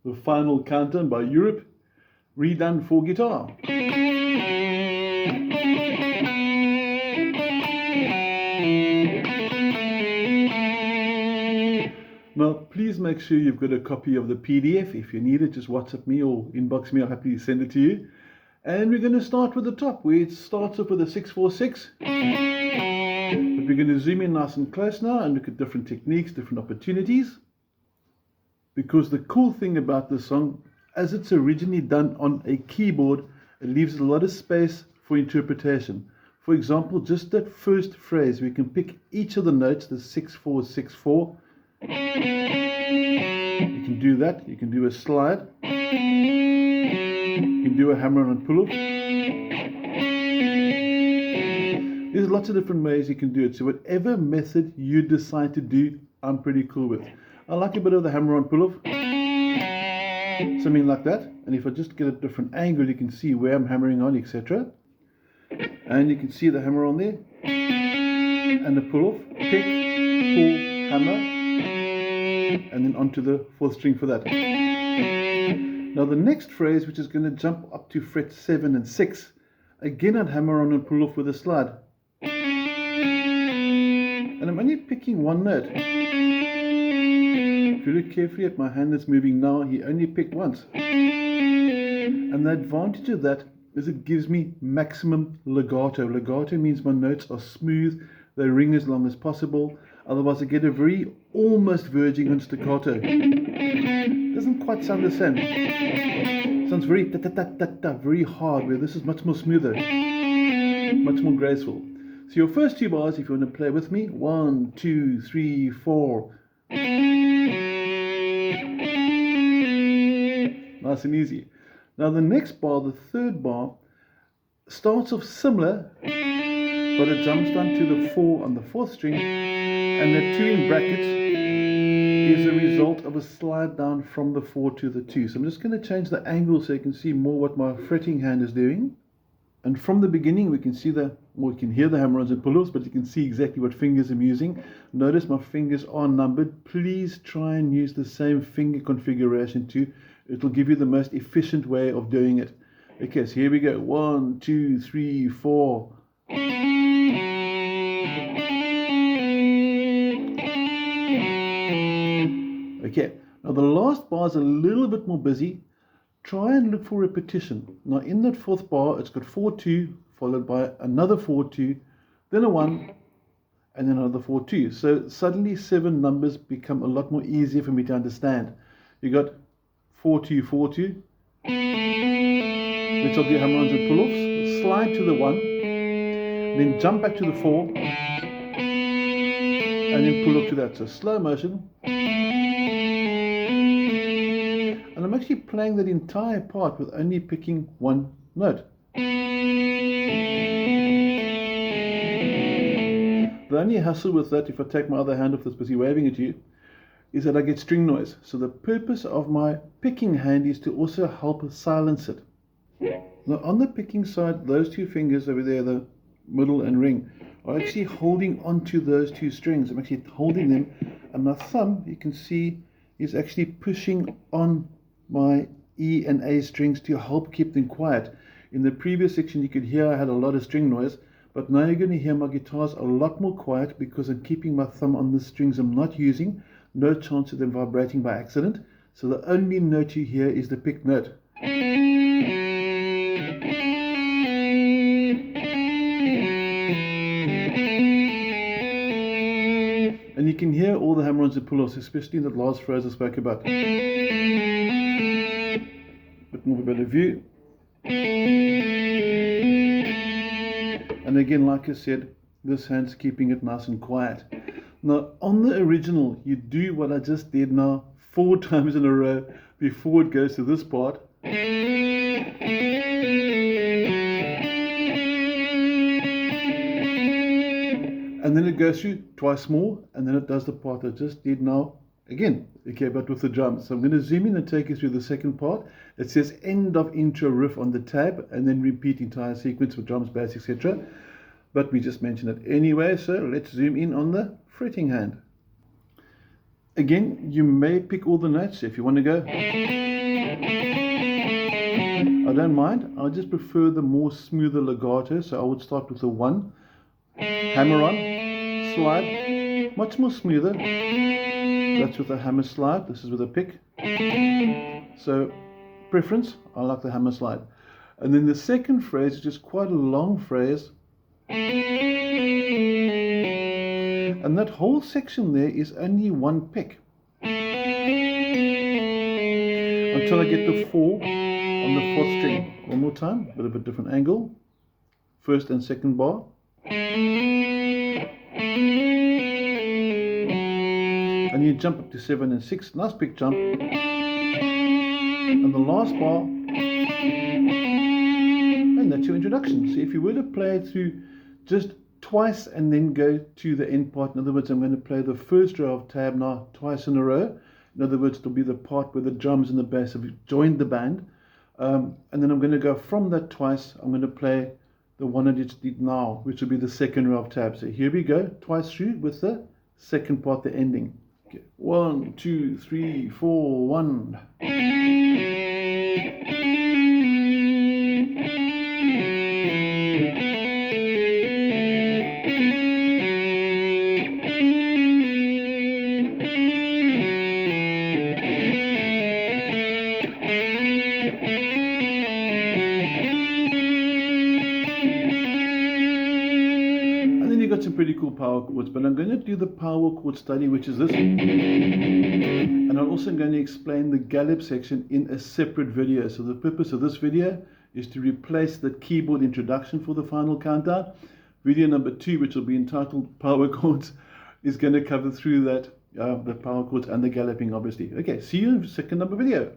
The Final Countdown by Europe, redone for guitar. Now, please make sure you've got a copy of the PDF. If you need it, just WhatsApp me or inbox me. I'll happily send it to you. And we're going to start with the top, where it starts off with a 6/4/6. But we're going to zoom in nice and close now and look at different techniques, different opportunities. Because the cool thing about this song, as it's originally done on a keyboard, it leaves a lot of space for interpretation. For example, just that first phrase, we can pick each of the notes, the 6/4/6/4. You can do that. You can do a slide. You can do a hammer-on and pull-off. There's lots of different ways you can do it. So whatever method you decide to do, I'm pretty cool with. I like a bit of the hammer-on pull-off. Something like that. And if I just get a different angle, you can see where I'm hammering on, etc. And you can see the hammer on there. And the pull-off. Pick, pull, hammer. And then onto the fourth string for that. Now the next phrase, which is going to jump up to fret 7 and 6, again I'd hammer on and pull off with a slide. And I'm only picking one note. If you look carefully at my hand that's moving now, he only picked once. And the advantage of that is it gives me maximum legato. Legato means my notes are smooth, they ring as long as possible. Otherwise I get a very almost verging on staccato. Doesn't quite sound the same. Sounds very ta-ta-ta-ta-ta, very hard, where this is much more smoother, much more graceful. So your first two bars, if you want to play with me, 1, 2, 3, 4. Nice and easy. Now the next bar, the third bar, starts off similar, but it jumps down to the 4 on the fourth string, and the 2 in brackets is a result of a slide down from the 4 to the 2. So I'm just going to change the angle so you can see more what my fretting hand is doing. And from the beginning we can see we can hear the hammer-ons and pull-offs, but you can see exactly what fingers I'm using. Notice my fingers are numbered. Please try and use the same finger configuration too. It'll give you the most efficient way of doing it. Okay, so here we go. 1, 2, 3, 4. Okay, now the last bar is a little bit more busy. Try and look for repetition. Now in that fourth bar, it's got 4/2, followed by another 4/2, then a 1, and then another 4/2. So suddenly 7 numbers become a lot more easier for me to understand. You got 4/2, 4/2. Let's do hammer-ons and pull-offs. Slide to the 1, then jump back to the 4, and then pull up to that. So slow motion. And I'm actually playing that entire part with only picking one note. The only hassle with that, if I take my other hand off that's busy waving at you, is that I get string noise. So the purpose of my picking hand is to also help silence it. Now on the picking side, those two fingers over there, the middle and ring, are actually holding onto those two strings. I'm actually holding them, and my thumb, you can see, is actually pushing on my E and A strings to help keep them quiet. In the previous section you could hear I had a lot of string noise, but now you're going to hear my guitars a lot more quiet because I'm keeping my thumb on the strings I'm not using. No chance of them vibrating by accident. So the only note you hear is the picked note. And you can hear all the hammer-ons and pull-offs, especially in that last phrase I spoke about. Bit more of a better view. And again, like I said, this hand's keeping it nice and quiet. Now, on the original, you do what I just did now 4 times in a row before it goes to this part. And then it goes through twice more, and then it does the part I just did now again. Okay, but with the drums. So I'm going to zoom in and take you through the second part. It says end of intro riff on the tab, and then repeat entire sequence with drums, bass, etc. But we just mentioned it anyway, so let's zoom in on the fretting hand. Again, you may pick all the notes. If you want to go I don't mind. I just prefer the more smoother legato, so I would start with a 1, hammer on, slide, much more smoother. That's with a hammer slide. This is with a pick. So preference, I like the hammer slide. And then the second phrase is just quite a long phrase. And that whole section there is only one pick. Until I get the 4 on the 4th string. One more time, bit of a different angle. First and second bar. And you jump up to 7 and 6. Nice big jump. And the last bar. And that's your introduction. So if you were to play it through just twice and then go to the end part, in other words, I'm going to play the first row of tab now twice in a row. In other words, it'll be the part where the drums and the bass have joined the band. And then I'm going to go from that twice. I'm going to play the one I just did now, which will be the second row of tabs. So here we go, twice through with the second part, the ending. Okay. 1, 2, 3, 4, 1. Some pretty cool power chords, but I'm going to do the power chord study, which is this, and I'm also going to explain the gallop section in a separate video. So the purpose of this video is to replace the keyboard introduction for the final countdown. Video number 2, which will be entitled Power Chords, is going to cover through that, the power chords and the galloping, obviously. Okay, see you in the second number video.